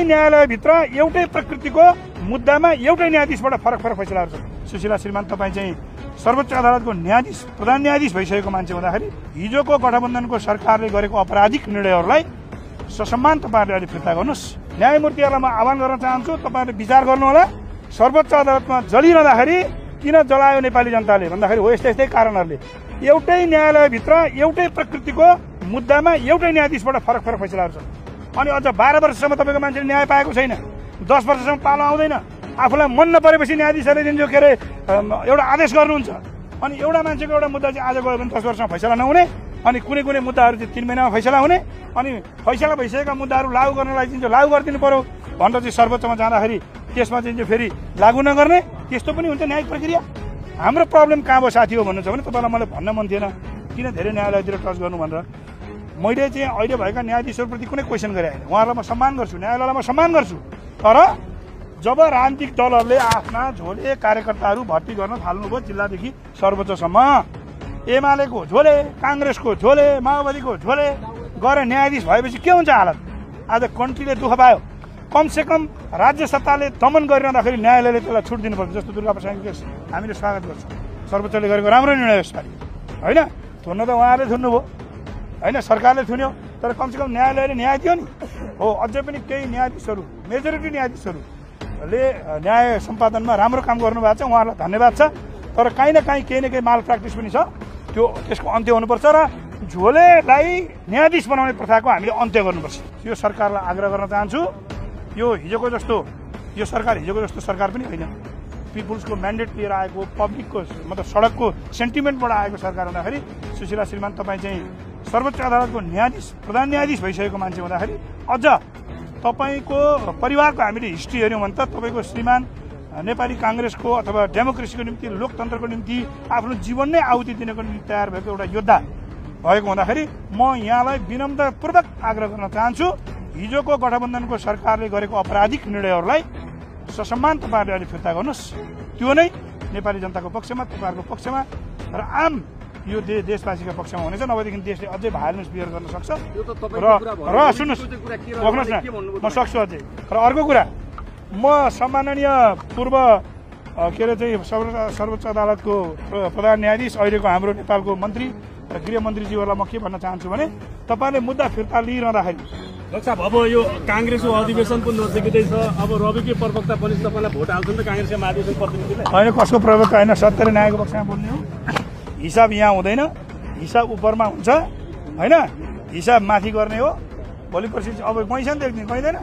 न्यायालयभित्र एउटै प्रकृतिको मुद्दामा एउटै न्यायाधीशबाट फरक फरक फैसलाहरू छ। सुशीला श्रीमान, तपाईँ चाहिँ सर्वोच्च अदालतको न्यायाधीश, प्रधान न्यायाधीश भइसकेको मान्छे हुँदाखेरि हिजोको गठबन्धनको सरकारले गरेको अपराधिक निर्णयहरूलाई ससम्मान तपाईँहरूले अहिले फिर्ता गर्नुहोस्। न्यायमूर्तिहरूलाई म आह्वान गर्न चाहन्छु, तपाईँहरूले विचार गर्नुहोला। सर्वोच्च अदालतमा जलिरहँदाखेरि किन जलायो नेपाली जनताले भन्दाखेरि हो यस्तै कारणहरूले। एउटै न्यायालयभित्र एउटै प्रकृतिको मुद्दामा एउटै न्यायाधीशबाट फरक फरक फैसलाहरू छ। अनि अझ 12 वर्षसम्म तपाईँको मान्छेले न्याय पाएको छैन, 10 वर्षसम्म पालो आउँदैन। आफूलाई मन नपरेपछि न्यायाधीशहरूले दिन्छ के अरे एउटा आदेश गर्नुहुन्छ। अनि एउटा मान्छेको एउटा मुद्दा चाहिँ आज गयो भने 10 वर्षमा फैसला नहुने, अनि कुनै कुनै मुद्दाहरू चाहिँ 3 महिनामा फैसला हुने, अनि फैसला भइसकेका मुद्दाहरू लागू गर्नलाई चाहिँ लागू गरिदिनु पर्यो भनेर चाहिँ सर्वोच्चमा जाँदाखेरि त्यसमा चाहिँ फेरि लागू नगर्ने, त्यस्तो पनि हुन्छ न्यायिक प्रक्रिया। हाम्रो प्रब्लम कहाँ भयो साथी हो भन्नुहुन्छ भने तपाईँलाई मलाई भन्न मन थिएन किन धेरै न्यायालयतिर टच गर्नु भनेर। मैले चाहिँ अहिले भएका न्यायाधीशहरूप्रति कुनै क्वेसन गरे होइन, उहाँहरूलाई म सम्मान गर्छु, न्यायालयलाई म सम्मान गर्छु। तर जब राजनीतिक दलहरूले आफ्ना झोले कार्यकर्ताहरू भर्ती गर्न थाल्नुभयो जिल्लादेखि सर्वोच्चसम्म, एमालेको झोले, काङ्ग्रेसको झोले, माओवादीको झोले गएर न्यायाधीश भएपछि के हुन्छ हालत? आज कन्ट्रीले दुःख पायो। कमसे कम राज्य सत्ताले दमन गरिरहँदाखेरि न्यायालयले त्यसलाई छुट दिनुपर्छ। जस्तो दुर्गाप्रसादको केस हामीले स्वागत गर्छौँ, सर्वोच्चले गरेको राम्रो निर्णय यसपालि होइन। थुन्न त उहाँहरूले थुन्नुभयो होइन, सरकारले थुन्यो, तर कमसेकम न्यायालयले न्याय दियो नि। हो, अझै पनि केही न्यायाधीशहरू, मेजोरिटी न्यायाधीशहरूले न्याय सम्पादनमा राम्रो काम गर्नुभएको छ, उहाँहरूलाई धन्यवाद छ। तर काहीँ न केही माल प्र्याक्टिस पनि छ, त्यसको अन्त्य हुनुपर्छ र झोलेलाई न्यायाधीश बनाउने प्रथाको हामीले अन्त्य गर्नुपर्छ। यो सरकारलाई आग्रह गर्न चाहन्छु। यो सरकार हिजोको जस्तो सरकार पनि होइन। पिपुल्सको म्यान्डेट लिएर आएको, पब्लिकको मतलब सडकको सेन्टिमेन्टबाट आएको सरकार हुँदाखेरि सुशीला श्रीमान तपाईँ चाहिँ सर्वोच्च अदालतको न्यायाधीश, प्रधान न्यायाधीश भइसकेको मान्छे हुँदाखेरि अझ तपाईँको परिवारको हामीले हिस्ट्री हेऱ्यौँ भने त तपाईँको श्रीमान नेपाली काङ्ग्रेसको अथवा डेमोक्रेसीको निम्ति, लोकतन्त्रको निम्ति आफ्नो जीवन नै आहुति दिनको निम्ति तयार भएको एउटा योद्धा भएको हुँदाखेरि म यहाँलाई विनम्रतापूर्वक आग्रह गर्न चाहन्छु, हिजोको गठबन्धनको सरकारले गरेको अपराधिक निर्णयहरूलाई ससम्मान तपाईँहरूले अहिले फिर्ता गर्नुहोस्। त्यो नै नेपाली जनताको पक्षमा, तपाईँहरूको पक्षमा र आम यो देशवासीको पक्षमा हुनेछ। नभएदेखि देशले अझै भायोलेन्स बिहेभ गर्न सक्छ। र सुन्नुहोस्, बस्नुहोस् न, म सक्छु अझै। र अर्को कुरा, म सम्माननीय पूर्व के अरे चाहिँ सर्वोच्च अदालतको प्रधान न्यायाधीश, अहिलेको हाम्रो नेपालको मन्त्री र गृहमन्त्रीज्यूहरूलाई म के भन्न चाहन्छु भने तपाईँले मुद्दा फिर्ता लिइरहँदाखेरि डाक्टर साहब, अब यो काङ्ग्रेसको अधिवेशन पनि नजिकै छ, अब रविकै प्रवक्ता पनि तपाईँलाई भोट हाल्छ नि त काङ्ग्रेसका महाधिवेशन प्रतिनिधिले? होइन, कसको प्रवक्ता होइन, सत्य र न्यायको पक्षमा बोल्ने हो। हिसाब यहाँ हुँदैन, हिसाब उपरमा हुन्छ होइन, हिसाब माथि गर्ने हो। भोलि पर्सि अब पैसा नि देख्ने पाइँदैन।